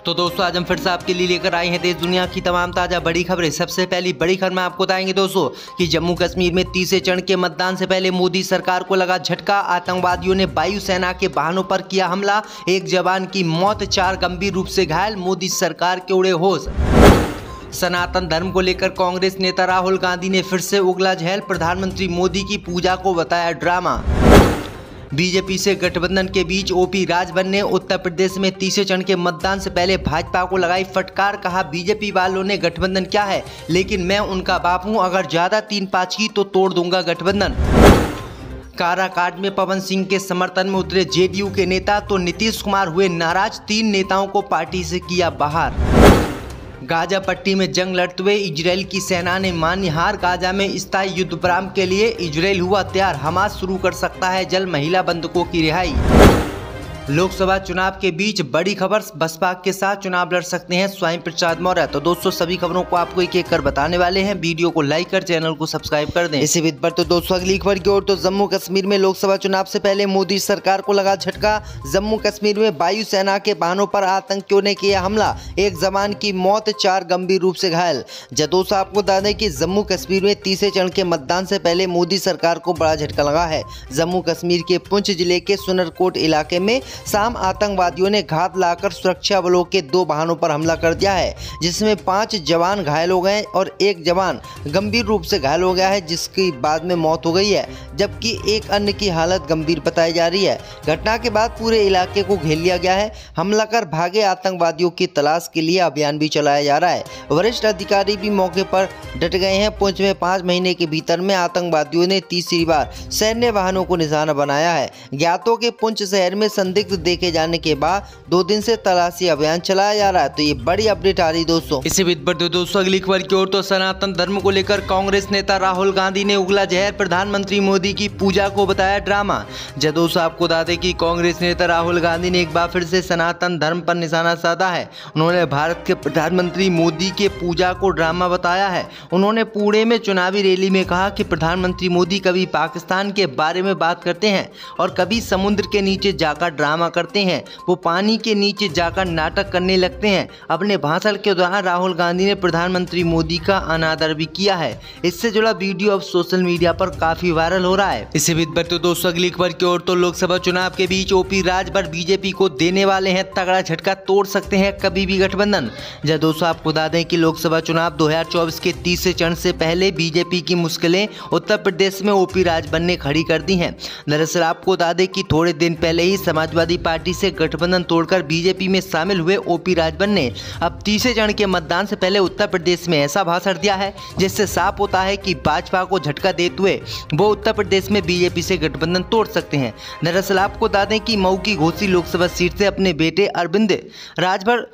तो दोस्तों आज हम फिर से आपके लिए लेकर आए हैं देश दुनिया की तमाम ताजा बड़ी खबरें। सबसे पहली बड़ी खबर में आपको बताएंगे दोस्तों कि जम्मू कश्मीर में तीसरे चरण के मतदान से पहले मोदी सरकार को लगा झटका। आतंकवादियों ने वायुसेना के वाहनों पर किया हमला, एक जवान की मौत, 4 गंभीर रूप से घायल, मोदी सरकार के उड़े होश। सनातन धर्म को लेकर कांग्रेस नेता राहुल गांधी ने फिर से उगला झेल, प्रधानमंत्री मोदी की पूजा को बताया ड्रामा। बीजेपी से गठबंधन के बीच ओपी राजभर ने उत्तर प्रदेश में तीसरे चरण के मतदान से पहले भाजपा को लगाई फटकार, कहा बीजेपी वालों ने गठबंधन क्या है लेकिन मैं उनका बाप हूं, अगर ज्यादा 3-5 की तो तोड़ दूंगा गठबंधन। काराकाट में पवन सिंह के समर्थन में उतरे जेडीयू के नेता तो नीतीश कुमार हुए नाराज, 3 नेताओं को पार्टी से किया बाहर। गाजा पट्टी में जंग लड़ते हुए इजराइल की सेना ने मानी हार, गाजा में स्थायी युद्ध विराम के लिए इजराइल हुआ तैयार, हमास शुरू कर सकता है जल्द महिला बंधकों की रिहाई। लोकसभा चुनाव के बीच बड़ी खबर, बसपा के साथ चुनाव लड़ सकते हैं स्वामी प्रसाद मौर्य। तो दोस्तों सभी खबरों को आपको एक एक कर बताने वाले हैं, वीडियो को लाइक कर चैनल को सब्सक्राइब कर दें। इसी बीच पर तो दोस्तों अगली खबर की ओर, तो जम्मू कश्मीर में लोकसभा चुनाव से पहले मोदी सरकार को लगा झटका। जम्मू कश्मीर में वायुसेना के वाहनों पर आतंकियों ने किया हमला, एक जवान की मौत, 4 गंभीर रूप से घायल। दोस्तों आपको बता दें कि जम्मू कश्मीर में तीसरे चरण के मतदान से पहले मोदी सरकार को बड़ा झटका लगा है। जम्मू कश्मीर के पुंछ जिले के सुनरकोट इलाके में शाम आतंकवादियों ने घात लाकर सुरक्षा बलों के 2 वाहनों पर हमला कर दिया है, जिसमें 5 जवान घायल हो गए और 1 जवान गंभीर रूप से घायल हो गया है, जिसकी बाद में मौत हो गई है, जबकि एक अन्य की हालत गंभीर बताई जा रही है। घटना के बाद पूरे इलाके को घेर लिया गया है। हमला कर भागे आतंकवादियों की तलाश के लिए अभियान भी चलाया जा रहा है। वरिष्ठ अधिकारी भी मौके पर डट गए हैं। पुंछ में 5 महीने के भीतर में आतंकवादियों ने तीसरी बार सैन्य वाहनों को निशाना बनाया है। ज्ञातों के पुंछ शहर में संदिग्ध देखे जाने के बाद 2 दिन से तलाशी अभियान चलाया जा रहा है। तो ये बड़ी अपडेट आ रही दोस्तों। इसी बीच पर दोस्तों अगली खबर की ओर, तो सनातन धर्म को लेकर कांग्रेस नेता राहुल गांधी ने उगला जहर, प्रधानमंत्री मोदी की पूजा को बताया ड्रामा। दोस्तों आपको बता दें कि कांग्रेस नेता राहुल गांधी ने एक बार फिर से सनातन धर्म पर निशाना साधा है। उन्होंने भारत के प्रधानमंत्री मोदी के पूजा को ड्रामा बताया है। उन्होंने पुणे में चुनावी रैली में कहा कि प्रधानमंत्री मोदी कभी पाकिस्तान के बारे में बात करते हैं और कभी समुद्र के नीचे जाकर ड्रामा करते हैं, वो पानी के नीचे जाकर नाटक करने लगते हैं। अपने भाषण के दौरान राहुल गांधी ने प्रधानमंत्री मोदी का अनादर भी किया है। इससे जुड़ा वीडियो अब सोशल मीडिया पर काफी वायरल हो रहा है। इसी बीच पर तो दोस्तों अगली खबर की ओर, तो लोकसभा चुनाव के बीच ओपी राजभर बीजेपी को देने वाले हैं तगड़ा झटका, तोड़ सकते हैं कभी भी गठबंधन। दोस्तों आपको बता दें कि लोकसभा चुनाव 2024 के तीसरे चरण से पहले बीजेपी की मुश्किलें उत्तर प्रदेश में ओपी राजभर ने खड़ी कर दी हैं। दरअसल आपको बता दें कि थोड़े दिन पहले ही समाजवादी पार्टी से गठबंधन तोड़कर बीजेपी में शामिल हुए ओपी राजभर ने अब तीसरे चरण के मतदान से पहले उत्तर प्रदेश में ऐसा भाषण दिया है जिससे साफ होता है कि भाजपा को झटका देते हुए वो उत्तर प्रदेश में बीजेपी से गठबंधन तोड़ सकते हैं। दरअसल आपको बता दें कि मऊ की घोसी लोकसभा सीट से अपने बेटे अरविंद राजभर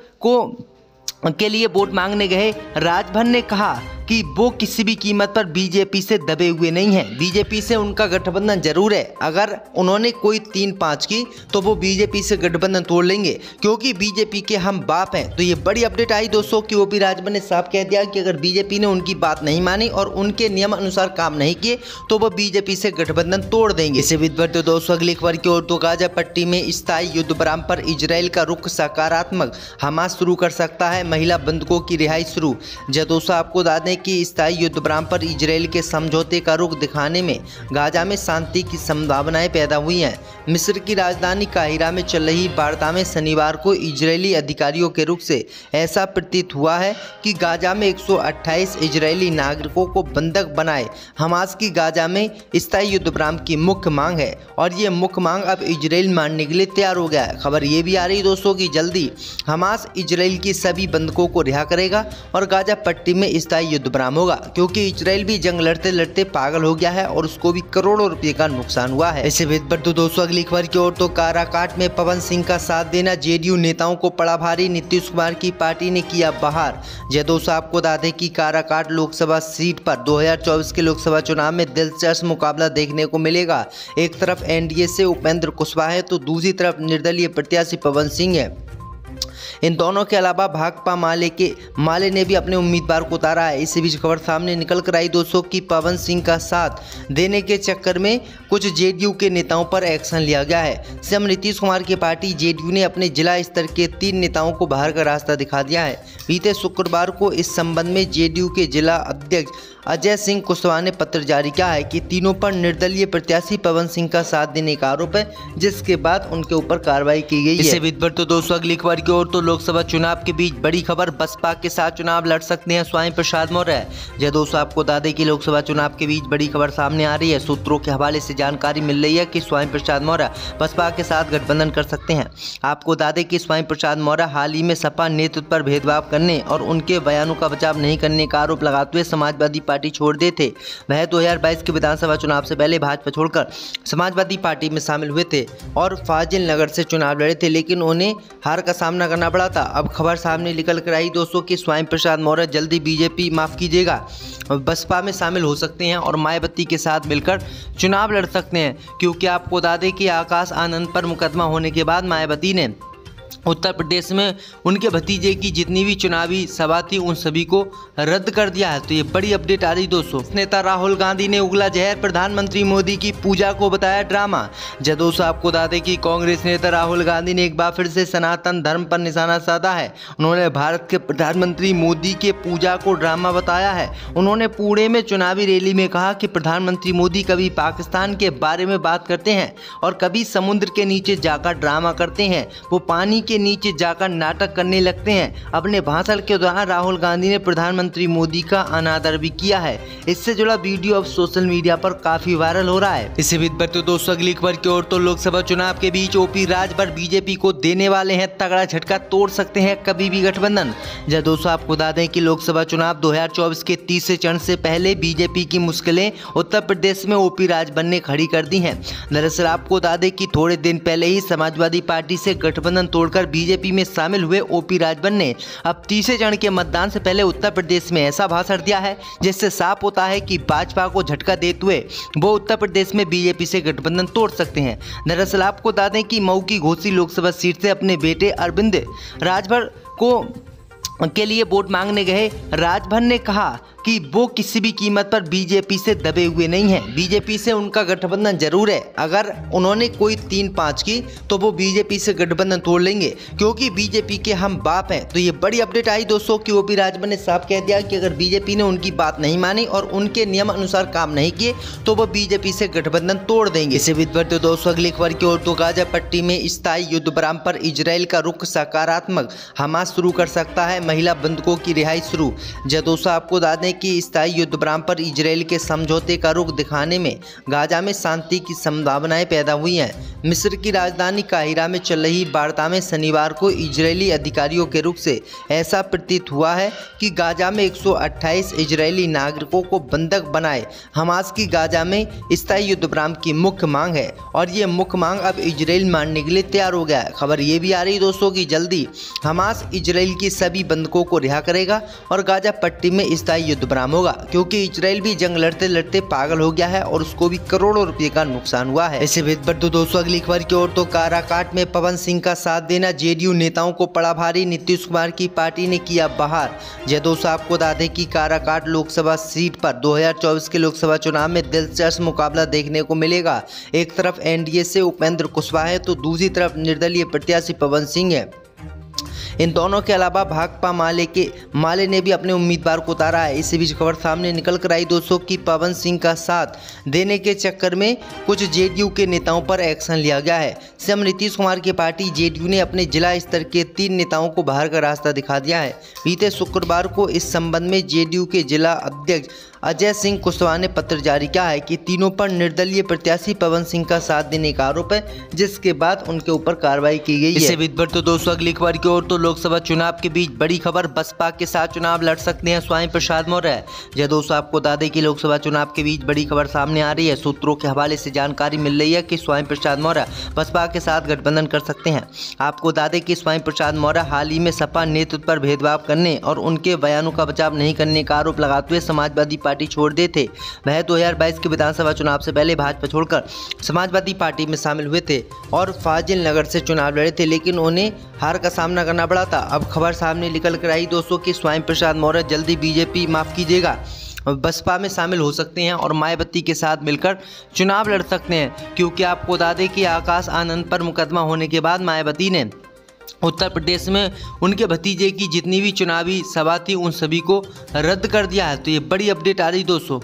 के लिए वोट मांगने गए राजभर ने कहा कि वो किसी भी कीमत पर बीजेपी से दबे हुए नहीं हैं। बीजेपी से उनका गठबंधन जरूर है, अगर उन्होंने कोई 3-5 की तो वो बीजेपी से गठबंधन तोड़ लेंगे, क्योंकि बीजेपी के हम बाप हैं। तो ये बड़ी अपडेट आई दोस्तों कि ओपी राजभर ने साफ कह दिया कि अगर बीजेपी ने उनकी बात नहीं मानी और उनके नियम अनुसार काम नहीं किए तो वो बीजेपी से गठबंधन तोड़ देंगे। इसी बीच पर तो दोस्तों अगली खबर की ओर, तो गाजा पट्टी में स्थायी युद्ध विराम पर इजराइल का रुख सकारात्मक, हमास शुरू कर सकता है महिला बंधकों की रिहाई शुरू। दोस्तों आपको बता दें कि स्थायी युद्ध विराम पर इजराइल के समझौते का रुख दिखाने में गाजा में शांति की संभावनाएं पैदा हुई हैं। मिस्र की राजधानी काहिरा में चल रही वार्ता में शनिवार को इजरायली अधिकारियों के रुख से ऐसा प्रतीत हुआ है कि गाजा में 128 इजरायली नागरिकों को बंधक बनाए हमास की गाजा में स्थायी युद्ध विराम की मुख्य मांग है, और ये मुख्य मांग अब इजराइल मानने के लिए तैयार हो गया है। खबर ये भी आ रही दोस्तों कि जल्दी हमास इजराइल की सभी बंधकों को रिहा करेगा और गाजा पट्टी में स्थायी युद्ध विराम होगा, क्योंकि इजराइल भी जंग लड़ते लड़ते पागल हो गया है और उसको भी करोड़ों रुपए का नुकसान हुआ है। इसी बीच पर तो दोस्तों अगली खबर की ओर, तो काराकाट में पवन सिंह का साथ देना जेडीयू नेताओं को पड़ा भारी, नीतीश कुमार की पार्टी ने किया बाहर। दोस्तों आपको बता दें कि काराकाट लोकसभा सीट पर 2024 के लोकसभा चुनाव में दिलचस्प मुकाबला देखने को मिलेगा। एक तरफ एनडीए से उपेंद्र कुशवाहा है तो दूसरी तरफ निर्दलीय प्रत्याशी पवन सिंह है। इन दोनों के अलावा भाकपा माले ने भी अपने उम्मीदवार को उतारा है। इसी बीच खबर सामने निकल कर आई दोस्तों कि पवन सिंह का साथ देने के चक्कर में कुछ जेडीयू के नेताओं पर एक्शन लिया गया है। सीएम नीतीश कुमार की पार्टी जेडीयू ने अपने जिला स्तर के 3 नेताओं को बाहर का रास्ता दिखा दिया है। बीते शुक्रवार को इस संबंध में जेडीयू के जिला अध्यक्ष अजय सिंह कुशवाहा ने पत्र जारी किया है कि तीनों पर निर्दलीय प्रत्याशी पवन सिंह का साथ देने का आरोप है, जिसके बाद उनके ऊपर कार्रवाई की गई है। इससे बीच तो दोस्तों अगली खबर की ओर तो लोकसभा चुनाव के बीच बड़ी खबर, बसपा के साथ चुनाव लड़ सकते हैं स्वामी प्रसाद मौर्य। जय दोस्तों, आपको बता दें कि लोकसभा चुनाव के बीच बड़ी खबर सामने आ रही है। सूत्रों के हवाले से जानकारी मिल रही है कि स्वामी प्रसाद मौर्य बसपा के साथ गठबंधन कर सकते हैं। आपको बता दें कि स्वामी प्रसाद मौर्य हाल ही में सपा नेतृत्व पर भेदभाव करने और उनके बयानों का बचाव नहीं करने का आरोप लगाते हुए समाजवादी पार्टी छोड़ दिए थे। वह 2022 के विधानसभा चुनाव से पहले भाजपा छोड़कर समाजवादी पार्टी में शामिल हुए थे और फाजिल नगर से चुनाव लड़े थे, लेकिन उन्हें हार का सामना करना पड़ा था। अब खबर सामने निकल कर आई दोस्तों कि स्वामी प्रसाद मौर्य जल्दी बीजेपी बसपा में शामिल हो सकते हैं और मायावती के साथ मिलकर चुनाव लड़ सकते हैं, क्योंकि आपको बता दें कि आकाश आनंद पर मुकदमा होने के बाद मायावती ने उत्तर प्रदेश में उनके भतीजे की जितनी भी चुनावी सभा थी उन सभी को रद्द कर दिया है। तो ये बड़ी अपडेट आ रही दोस्तों। नेता राहुल गांधी ने उगला जहर, प्रधानमंत्री मोदी की पूजा को बताया ड्रामा। जय दोस्तों, आपको बता दें कि कांग्रेस नेता राहुल गांधी ने एक बार फिर से सनातन धर्म पर निशाना साधा है। उन्होंने भारत के प्रधानमंत्री मोदी के पूजा को ड्रामा बताया है। उन्होंने पुणे में चुनावी रैली में कहा कि प्रधानमंत्री मोदी कभी पाकिस्तान के बारे में बात करते हैं और कभी समुद्र के नीचे जाकर ड्रामा करते हैं, वो पानी के नीचे जाकर नाटक करने लगते हैं। अपने भाषण के दौरान राहुल गांधी ने प्रधानमंत्री मोदी का अनादर भी किया है। इससे जुड़ा वीडियो अब सोशल मीडिया पर काफी वायरल हो रहा है। इसी बीच तो दोस्तों अगली खबर की ओर तो लोकसभा चुनाव के बीच ओपी राजभर बीजेपी को देने वाले हैं तगड़ा झटका, तोड़ सकते हैं कभी भी गठबंधन। जय दोस्तों, आपको बता दें कि लोकसभा चुनाव 2024 के तीसरे चरण से पहले बीजेपी की मुश्किलें उत्तर प्रदेश में ओपी राजभर ने खड़ी कर दी हैं। दरअसल आपको बता दें कि थोड़े दिन पहले ही समाजवादी पार्टी से गठबंधन तोड़कर बीजेपी में शामिल हुए ओपी राजभर ने अब तीसरे चरण के मतदान से पहले उत्तर प्रदेश में ऐसा भाषण दिया है जिससे साफ होता है कि भाजपा को झटका देते हुए वो उत्तर प्रदेश में बीजेपी से गठबंधन तोड़ सकते हैं। दरअसल आपको बता दें कि मऊ की घोसी लोकसभा सीट से अपने बेटे अरविंद राजभर के लिए वोट मांगने गए राजभर ने कहा कि वो किसी भी कीमत पर बीजेपी से दबे हुए नहीं हैं। बीजेपी से उनका गठबंधन जरूर है, अगर उन्होंने कोई 3-5 की तो वो बीजेपी से गठबंधन तोड़ लेंगे, क्योंकि बीजेपी के हम बाप हैं। तो ये बड़ी अपडेट आई दोस्तों कि ओपी राजभर ने साफ कह दिया कि अगर बीजेपी ने उनकी बात नहीं मानी और उनके नियम अनुसार काम नहीं किए तो वो बीजेपी से गठबंधन तोड़ देंगे। इसे भी बढ़ते दोस्तों अगली खबर की ओर तो गाजा पट्टी में स्थायी युद्ध विराम पर इजराइल का रुख सकारात्मक, हमास शुरू कर सकता है महिला बंधकों की रिहाई शुरू। जय दोस्तों, आपको बता दें कि स्थायी युद्ध विराम पर इजराइल के समझौते का रुख दिखाने में गाजा में शांति की संभावनाएं पैदा हुई हैं। मिस्र की राजधानी काहिरा में चल रही वार्ता में शनिवार को इजरायली अधिकारियों के रुख से ऐसा प्रतीत हुआ है कि गाजा में 128 इजरायली नागरिकों को बंधक बनाए हमास की गाजा में स्थायी युद्ध विराम की मुख्य मांग है और ये मुख्य मांग अब इजराइल मानने के लिए तैयार हो गया है। खबर ये भी आ रही दोस्तों कि जल्दी हमास इजराइल की सभी बंधकों को रिहा करेगा और गाजा पट्टी में स्थायी युद्ध विराम होगा, क्योंकि इजराइल भी जंग लड़ते लड़ते पागल हो गया है और उसको भी करोड़ों रुपए का नुकसान हुआ है। इसे भेद दोस्तों अगली खबर की ओर तो काराकाट में पवन सिंह का साथ देना जेडीयू नेताओं को पड़ा भारी, नीतीश कुमार की पार्टी ने किया बाहर। जय दोस्तों, आपको बता दें कि काराकाट लोकसभा सीट पर 2024 के लोकसभा चुनाव में दिलचस्प मुकाबला देखने को मिलेगा। एक तरफ एनडीए से उपेंद्र कुशवाहा है तो दूसरी तरफ निर्दलीय प्रत्याशी पवन सिंह है। इन दोनों के अलावा भाकपा माले ने भी अपने उम्मीदवार को उतारा है। इसी बीच खबर सामने निकल कर आई दोस्तों कि पवन सिंह का साथ देने के चक्कर में कुछ जेडीयू के नेताओं पर एक्शन लिया गया है। सीएम नीतीश कुमार की पार्टी जेडीयू ने अपने जिला स्तर के 3 नेताओं को बाहर का रास्ता दिखा दिया है। बीते शुक्रवार को इस संबंध में जेडीयू के जिला अध्यक्ष अजय सिंह कुशवाहा ने पत्र जारी किया है कि तीनों पर निर्दलीय प्रत्याशी पवन सिंह का साथ देने का आरोप है, जिसके बाद उनके ऊपर कार्रवाई की गई है। इससे बीच तो दोस्तों अगली खबर की ओर तो लोकसभा चुनाव के बीच बड़ी खबर, बसपा के साथ चुनाव लड़ सकते हैं स्वामी प्रसाद मौर्य। जय दोस्तों, आपको बता दें कि लोकसभा चुनाव के बीच बड़ी खबर सामने आ रही है। सूत्रों के हवाले से जानकारी मिल रही है कि स्वामी प्रसाद मौर्य बसपा के साथ गठबंधन कर सकते हैं। आपको बता दें कि स्वामी प्रसाद मौर्य हाल ही में सपा नेतृत्व पर भेदभाव करने और उनके बयानों का बचाव नहीं करने का आरोप लगाते हुए समाजवादी पार्टी पार्टी छोड़ दिए थे। वह 2022 के विधानसभा चुनाव से पहले भाजपा छोड़कर समाजवादी पार्टी में शामिल हुए थे और फाजिल नगर से चुनाव लड़े थे, लेकिन उन्हें हार का सामना करना पड़ा था। अब खबर सामने निकल कर आई दोस्तों कि स्वामी प्रसाद मौर्य जल्दी बीजेपी माफ कीजिएगा बसपा में शामिल हो सकते हैं और मायावती के साथ मिलकर चुनाव लड़ सकते हैं, क्योंकि आपको बता दें कि आकाश आनंद पर मुकदमा होने के बाद मायावती ने उत्तर प्रदेश में उनके भतीजे की जितनी भी चुनावी सभा थी उन सभी को रद्द कर दिया है। तो ये बड़ी अपडेट आ रही दोस्तों।